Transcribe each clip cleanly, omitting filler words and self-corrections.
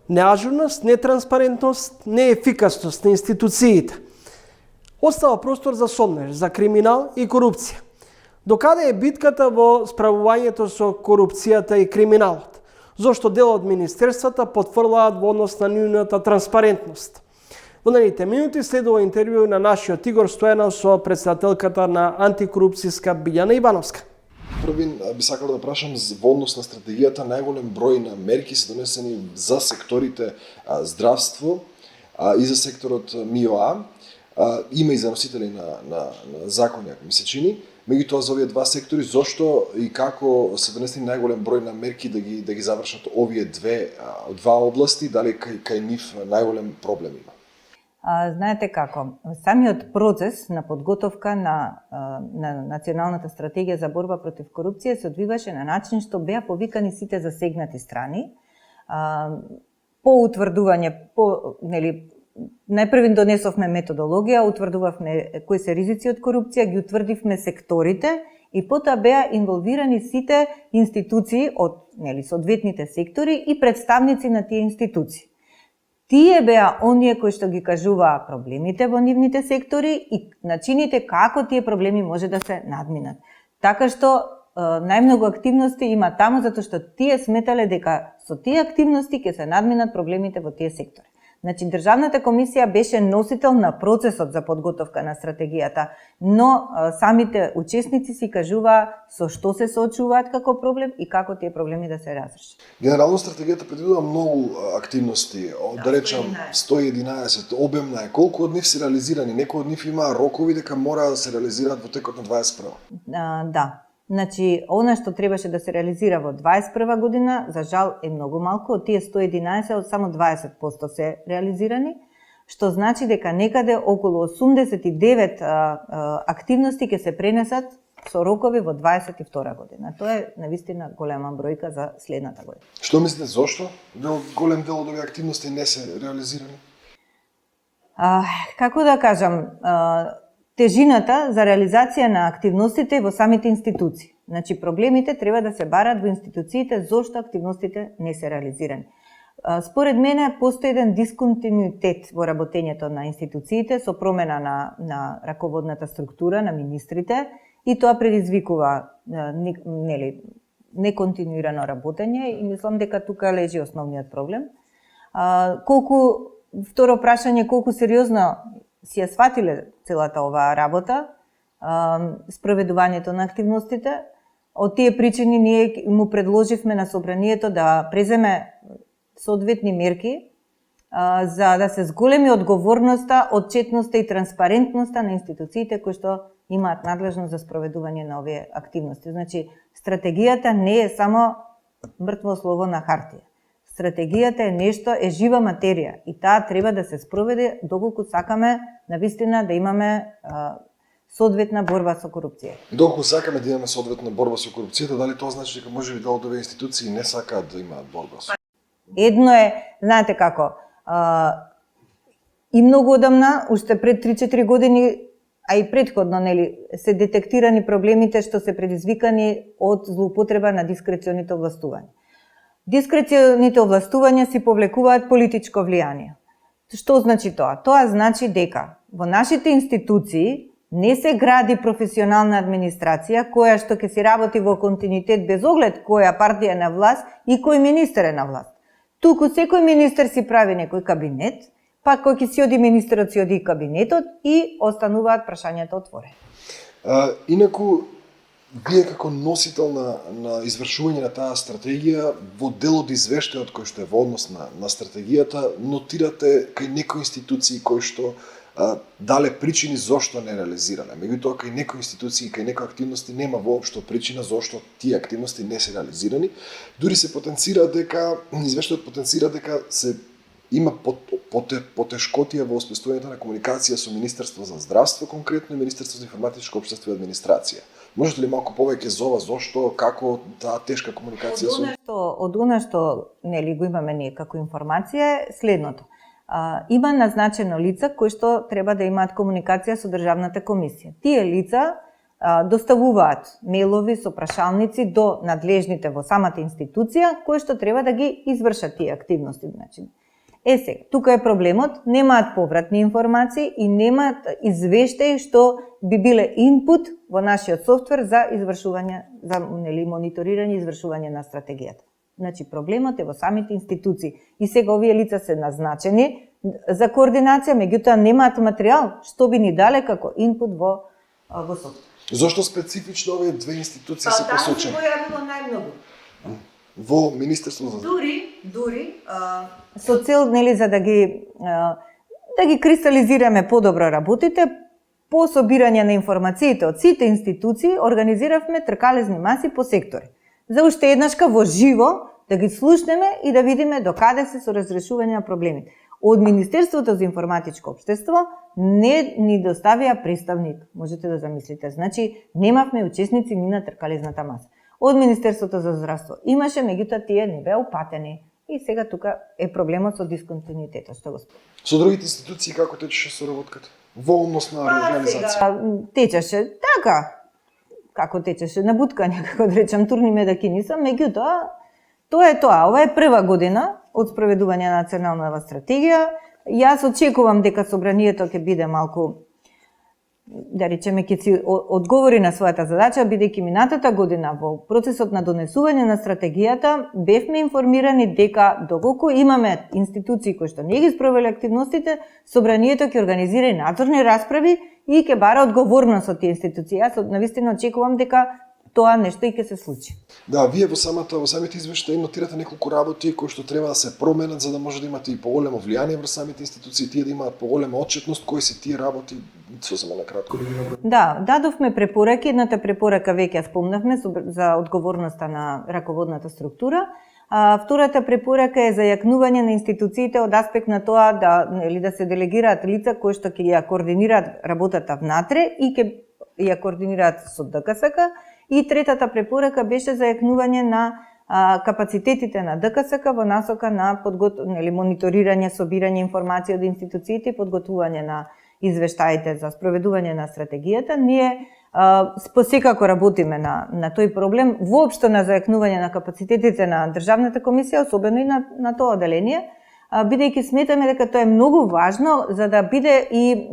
неажурност, нетранспарентност, неефикасност на институциите. Остава простор за сомнеж, за криминал и корупција. Докаде е битката во справувањето со корупцијата и криминалот? Зошто дел од министерствата потврлаат во однос на нивната транспарентност? Во наредните минути следува интервју на нашиот Игор Стојанов со председателката на антикорупцијска Билјана Ивановска. Првин би сакал да прашам во однос на стратегијата. Најголем број на мерки се донесени за секторите здравство и за секторот МИОА. Има и за носители на закони, ако ми се чини. Меѓутоа за овие два сектори, зошто и како се донесени најголем број на мерки да ги завршат овие два области, дали кај нив најголем проблем има? Знаете како, самиот процес на подготовка на националната стратегија за борба против корупција се одвиваше на начин што беа повикани сите засегнати страни по утврдување, најпрвин донесовме методологија, утврдувавме кои се ризици од корупција, ги утврдивме секторите и потоа беа инволвирани сите институции од соодветните сектори и представници на тие институции. Тие беа оние кои што ги кажуваа проблемите во нивните сектори и начините како тие проблеми може да се надминат. Така што најмногу активности има таму затоа што тие сметале дека со тие активности ќе се надминат проблемите во тие сектори. Значи, Државната комисија беше носител на процесот за подготовка на стратегијата, но самите учесници си кажуваа со што се соочуваат како проблем и како тие проблеми да се разрешат. Генерално стратегијата предвидува многу активности, да речам 111, обемна е. Колку од нив се реализирани? Некои од нив има рокови дека мора да се реализираат во текот на 21. Да. Значи, она што требаше да се реализира во 21 година, за жал е многу малку, од тие 111, само 20% се реализирани, што значи дека некаде околу 89 активности ќе се пренесат со рокови во 22 година. Тоа е навистина голема бројка за следната година. Што мислите, зошто голем дел од овие активности не се реализирани? Како да кажам, тежината за реализација на активностите во самите институции. Значи, проблемите треба да се барат во институциите зошто активностите не се реализирани. Според мене, постои еден дисконтинуитет во работењето на институциите со промена на раководната структура на министрите и тоа предизвикува неконтинуирано работење и мислам дека тука лежи основниот проблем. Второ прашање, колку сериозно си ја сватиле целата оваа работа, спроведувањето на активностите. Од тие причини ние му предложивме на собранието да преземе соодветни мерки за да се зголеми одговорноста, отчетноста и транспарентноста на институциите кои што имаат надлежност за спроведување на овие активности. Значи, стратегијата не е само мртво слово на хартија. Стратегијата е нешто, е жива материја и таа треба да се спроведе доколку сакаме навистина да имаме соодветна борба со корупција. Доколку сакаме да имаме соодветна борба со корупцијата, дали тоа значи дека можеби дел од овие институции не сакаат да имаат борба со? Едно е, знаете како, и многу одамна, уште пред 3-4 години, а и предходно, се детектирани проблемите што се предизвикани од злоупотреба на дискреционите овластувања. Дискреционите овластувања си повлекуваат политичко влијание. Што значи тоа? Тоа значи дека во нашите институции не се гради професионална администрација која што ќе си работи во континуитет без оглед која партија е на власт и кој министер е на власт. Туку секој министер си прави некој кабинет, па кој ќе си оди министерот си оди кабинетот и остануваат прашањата отворени. Инаку, вие како носител на извршување на таа стратегија, во дел од извештајот кој што е во однос на стратегијата, нотирате кај некои институции кои што дале причини зошто не реализирале. Меѓутоа, кај некои институции, кај некои активности нема воопшто причина зошто тие активности не се реализирани. Дури се потенцира дека, извештајот потенцира дека се има потешкотија во осмислувањето на комуникација со Министерство за здравство конкретно и Министерство за информатичко општество и администрација. Можете ли малку повеќе за ова, зошто, како таа тешка комуникација Од она што го имаме ние како информација е следното. Има назначено лица кои што треба да имаат комуникација со Државната комисија. Тие лица доставуваат мејлови со прашалници до надлежните во самата институција кои што треба да ги извршат тие активности. Значи, сега, тука е проблемот, немаат повратни информации и немаат извештаи што би биле инпут во нашиот софтвер за извршување, за мониторирање и извршување на стратегијата. Значи, проблемот е во самите институции. И сега овие лица се назначени за координација, меѓутоа немаат материјал што би ни дале како инпут во софтвер. Зошто специфично овие две институции се посочени? Таа се појавило најмногу. Во Министерството за дури со цел за да ги кристализираме подобро работите, по собирање на информациите од сите институции организиравме тркалезни маси по сектори. За уште еднашка во живо да ги слушнеме и да видиме докаде се со разрешување на проблемите. Од Министерството за информатичко општество не ни доставија представник, можете да замислите. Значи, немавме учесници ни на тркалезната маса. Од Министерството за здравство имаше, меѓутоа тие не беа упатени. И сега тука е проблемот со дисконтинуитетот, што го спомнам. Со другите институции како течеше соработката? Во однос на реализација? Течеше така, како течеше на буткање, како да речам, турни медаки не сам, меѓутоа тоа е тоа. Ова е прва година од спроведување на националната стратегија. Јас очекувам дека собранието ќе биде малку, да речеме, ќе си одговори на својата задача, бидејќи минатата година во процесот на донесување на стратегијата бевме информирани дека доколку имаме институции кои што не ги спровеле активностите, собранието ќе организира и надзорни расправи и ќе бара одговорност од тие институции. Јас навистина очекувам дека тоа нешто и ќе се случи. Да, вие во самите извештаи нотирате неколку работи кои што треба да се променат за да може да имате и поголемо влијание врз самите институции, тие да имаат поголема отчетност, кои се тие работи, сосема накратко да ги набројам. Да, дадовме препораки, едната препорака веќе спомнавме за одговорноста на раководната структура. Втората препорака е за јакнување на институциите од аспект на тоа да се делегираат лица кои што ќе ја координираат работата внатре и ќе ја координираат со ДКСК. И третата препорака беше за јакнување на капацитетите на ДКСК во насока на мониторирање, собирање информации од институциите и подготвување на извештаите за спроведување на стратегијата. Ние посекако работиме на тој проблем, воопшто на зајакнување на капацитетите на Државната комисија, особено и на тоа оделение, бидејќи сметаме дека тоа е многу важно за да биде и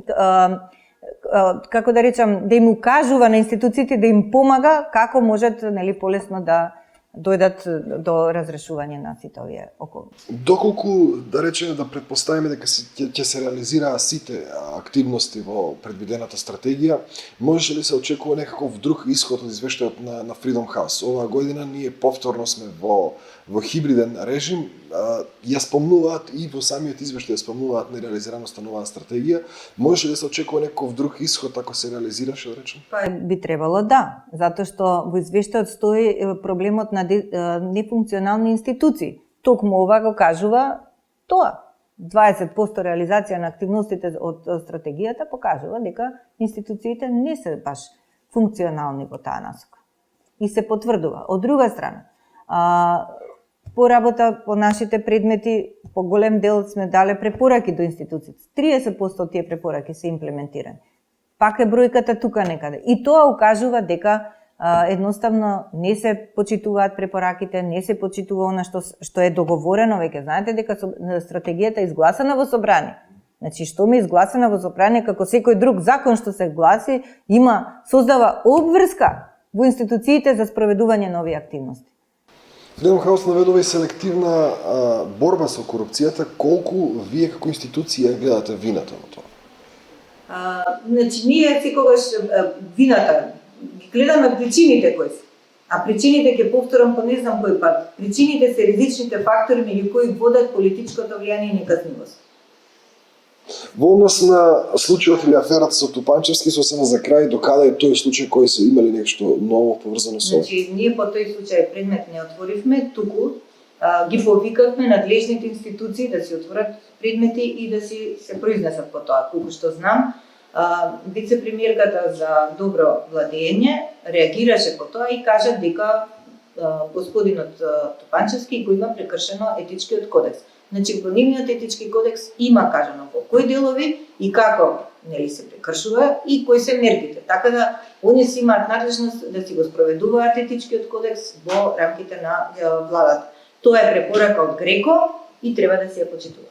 како да речам, да им укажува на институциите, да им помага како можат полесно да дојдат до разрешување на сите овие околности. Доколку, да речеме, да предпоставиме дека ќе се реализираат сите активности во предвидената стратегија, може ли се очекува некаков друг исход од извештајот на Freedom House? Оваа година ние повторно сме во хибриден режим, ја спомнуваат и во самиот извештај спомнуваат нереализираноста на оваа стратегија. Може ли да се очекува некаков друг исход ако се реализираше, да речем? Па би требало да, затоа што во извештајот стои проблемот на нефункционални институции. Токму ова го кажува тоа. 20% реализација на активностите од стратегијата покажува дека институциите не се баш функционални во таа насока. И се потврдува. Од друга страна, по работа по нашите предмети, по голем дел сме дале препораки до институциите. 30% од тие препораки се имплементирани. Пак е бројката тука некаде. И тоа укажува дека едноставно не се почитуваат препораките, не се почитува она што е договорено веќе. Знаете дека стратегијата е изгласана во собрание. Значи, што ми изгласана во собрание, како секој друг закон што се гласи, создава обврска во институциите за спроведување на овие активности. Freedom House наведува и селективна борба со корупцијата. Колку вие како институција гледате вината во тоа? Значи, ние секогаш вината ги гледаме причините кои се. А причините, ќе повторам по не знам кој пат, причините се ризичните фактори меѓу кои водат политичкото влијание и неказнивост. Во однос на случајот или аферата со Тупанчевски, сосема за крај, докаде е тој случај кој се имали нешто ново поврзано со? Значи, ние по тој случај предмет не отворивме, туку ги повикавме надлежните институции да си отворат предмети и да си се произнесат по тоа. Колку што знам, вице-премиерката за добро владење реагираше по тоа и кажа дека господинот Тупанчевски го има прекршено етичкиот кодекс. Значи во нивниот етички кодекс има кажано по кои делови и како се прекршува и кои се мерките. Така да они си имаат надлежност да си го спроведуваат етичкиот кодекс во рамките на владата. Тоа е препорака од Греко и треба да се ја почитува.